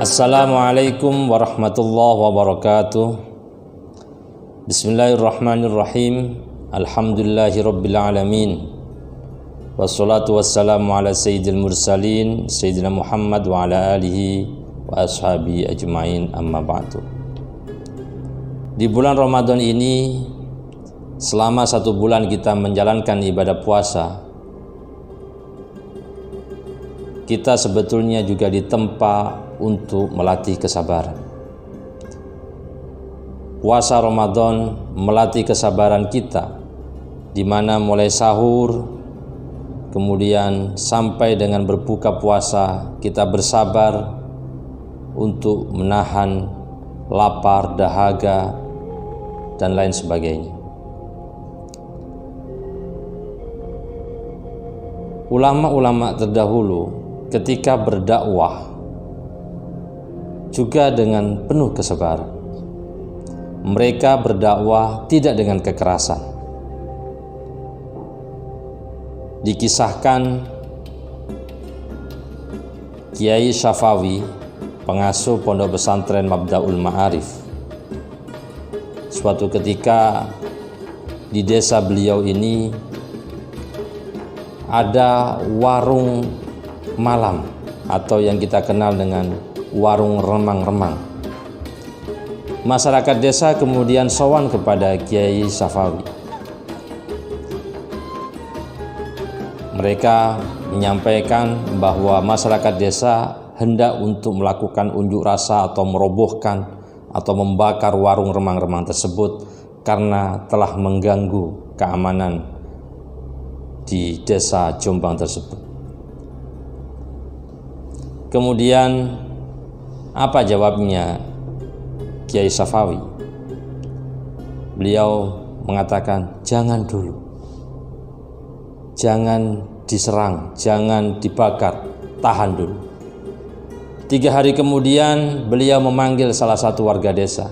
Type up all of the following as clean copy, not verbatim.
Assalamualaikum warahmatullahi wabarakatuh. Bismillahirrahmanirrahim. Alhamdulillahirabbil alamin. Wassalatu wassalamu ala sayyidil mursalin sayyidina Muhammad wa ala alihi wa ashabi ajmain, amma ba'du. Di bulan Ramadan ini, selama 1 bulan kita menjalankan ibadah puasa, kita sebetulnya juga ditempa untuk melatih kesabaran. Puasa Ramadan melatih kesabaran kita, di mana mulai sahur, kemudian sampai dengan berbuka puasa, kita bersabar untuk menahan lapar, dahaga, dan lain sebagainya. Ulama-ulama terdahulu ketika berdakwah juga dengan penuh kesabaran. Mereka berdakwah tidak dengan kekerasan. Dikisahkan Kiai Syafawi, pengasuh pondok pesantren Mabdaul Ma'arif, suatu ketika di desa beliau ini ada warung malam atau yang kita kenal dengan warung remang-remang. Masyarakat desa kemudian sowan kepada Kiai Syafawi. Mereka menyampaikan bahwa masyarakat desa hendak untuk melakukan unjuk rasa atau merobohkan atau membakar warung remang-remang tersebut karena telah mengganggu keamanan di desa Jombang tersebut. Kemudian apa jawabnya Kiai Syafawi? Beliau mengatakan, jangan dulu, jangan diserang, jangan dibakar, tahan dulu. 3 hari kemudian beliau memanggil salah satu warga desa.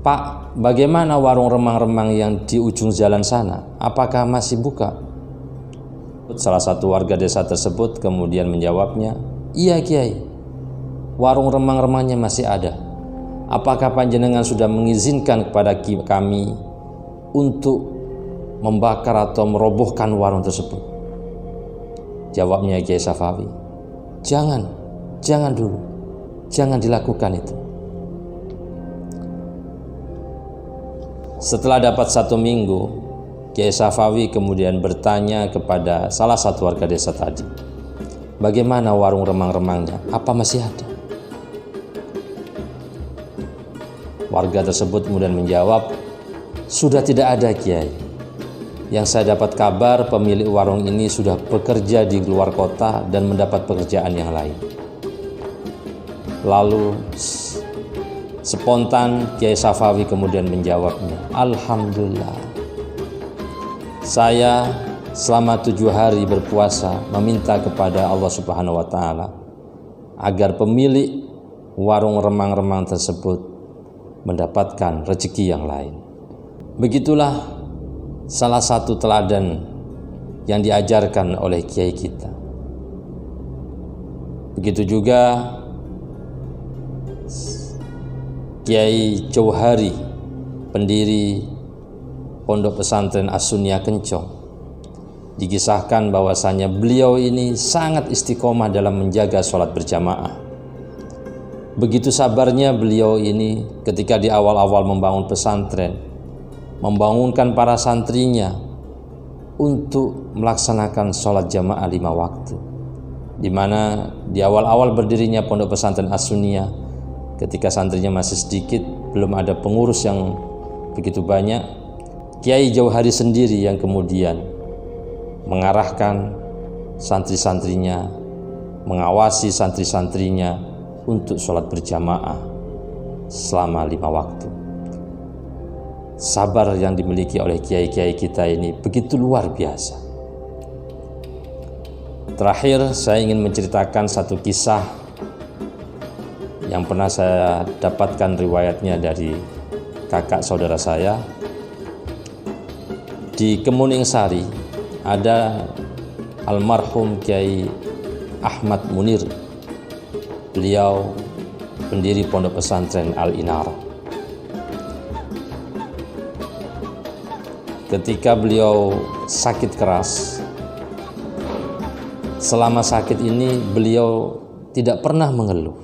Pak, bagaimana warung remang-remang yang di ujung jalan sana? Apakah masih buka? Salah satu warga desa tersebut kemudian menjawabnya, iya Kiai, warung remang-remangnya masih ada. Apakah panjenengan sudah mengizinkan kepada kami untuk membakar atau merobohkan warung tersebut? Jawabnya Kiai Syafawi, jangan dulu, jangan dilakukan itu. Setelah dapat 1 minggu, Kiai Syafawi kemudian bertanya kepada salah satu warga desa tadi, bagaimana warung remang-remangnya? Apa masih ada? Warga tersebut kemudian menjawab, sudah tidak ada Kiai. Yang saya dapat kabar pemilik warung ini sudah bekerja di luar kota dan mendapat pekerjaan yang lain. Lalu spontan Kiai Syafawi kemudian menjawabnya, alhamdulillah, saya selama 7 hari berpuasa meminta kepada Allah Subhanahu wa Ta'ala agar pemilik warung remang-remang tersebut mendapatkan rezeki yang lain. Begitulah salah satu teladan yang diajarkan oleh kiai kita. Begitu juga Kiai Jauhari, pendiri Pondok Pesantren As-Sunniyah Kencong, dikisahkan bahwasanya beliau ini sangat istiqomah dalam menjaga sholat berjamaah. Begitu sabarnya beliau ini ketika di awal-awal membangun pesantren, membangunkan para santrinya untuk melaksanakan sholat jamaah 5 waktu. Di mana di awal-awal berdirinya Pondok Pesantren As-Sunniyah, ketika santrinya masih sedikit, belum ada pengurus yang begitu banyak, Kiai Jauhari sendiri yang kemudian mengarahkan santri-santrinya, mengawasi santri-santrinya untuk sholat berjamaah selama 5 waktu. Sabar yang dimiliki oleh kiai-kiai kita ini begitu luar biasa. Terakhir, saya ingin menceritakan satu kisah yang pernah saya dapatkan riwayatnya dari kakak saudara saya. Di Kemuning Sari ada almarhum Kiai Ahmad Munir Beliau pendiri Pondok Pesantren Al-Inarah. Ketika beliau sakit keras, selama sakit ini beliau tidak pernah mengeluh.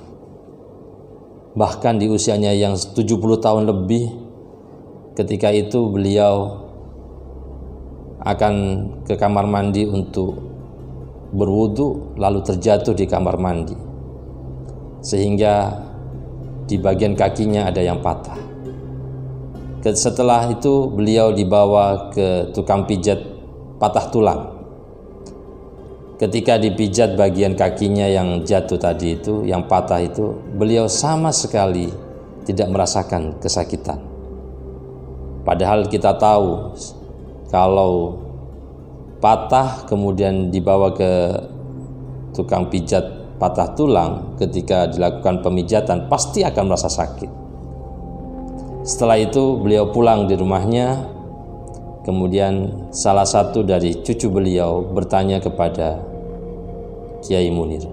Bahkan di usianya yang 70 tahun lebih, ketika itu beliau akan ke kamar mandi untuk berwudu, lalu terjatuh di kamar mandi sehingga di bagian kakinya ada yang patah. Setelah itu beliau dibawa ke tukang pijat patah tulang. Ketika dipijat bagian kakinya yang jatuh tadi itu, yang patah itu, beliau sama sekali tidak merasakan kesakitan. Padahal kita tahu kalau patah kemudian dibawa ke tukang pijat patah tulang, ketika dilakukan pemijatan pasti akan merasa sakit. Setelah itu beliau pulang di rumahnya. Kemudian salah satu dari cucu beliau bertanya kepada Kiai Munir,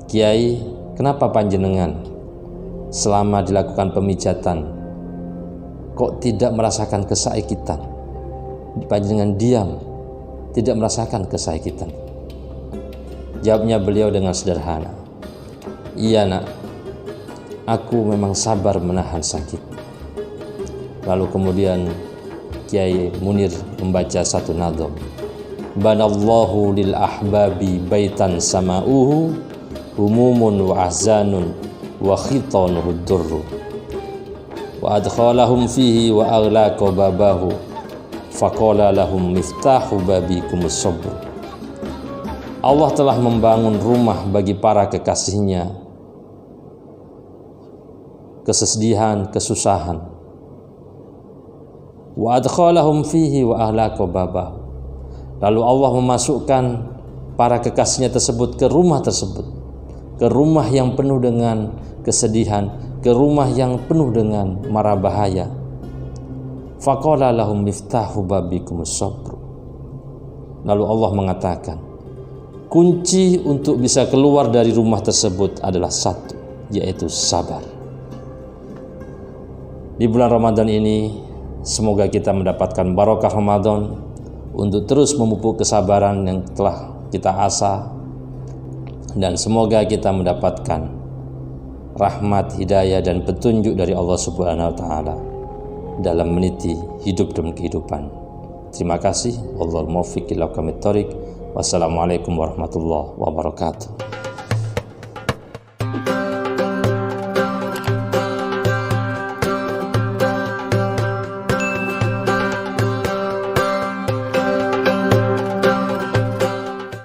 "Kiai, kenapa panjenengan selama dilakukan pemijatan kok tidak merasakan kesakitan? Panjenengan diam, tidak merasakan kesakitan." Jawabnya beliau dengan sederhana, "Iya nak, aku memang sabar menahan sakit." Lalu kemudian Kiai Munir membaca satu nadham, "Banallahu lil ahbabi baitan sama'uhu humumun wa ahzanun wa khitanuhu durru wa adkhalahum fihi wa aghlaqa babahu faqala lahum miftahu babikumus sabr." Allah telah membangun rumah bagi para kekasihnya, kesedihan, kesusahan. Wa adkhalahum fihi wa aghlaqa babahu. Lalu Allah memasukkan para kekasihnya tersebut ke rumah tersebut, ke rumah yang penuh dengan kesedihan, ke rumah yang penuh dengan mara bahaya. Faqala lahum miftahu babikumus sabr. Lalu Allah mengatakan, kunci untuk bisa keluar dari rumah tersebut adalah satu, yaitu sabar. Di bulan Ramadan ini, semoga kita mendapatkan barokah Ramadan untuk terus memupuk kesabaran yang telah kita asah, dan semoga kita mendapatkan rahmat, hidayah, dan petunjuk dari Allah Subhanahu wa Ta'ala dalam meniti hidup dan kehidupan. Terima kasih. Wallahul muwaffiq ila aqwamit thoriq. Wassalamualaikum warahmatullahi wabarakatuh.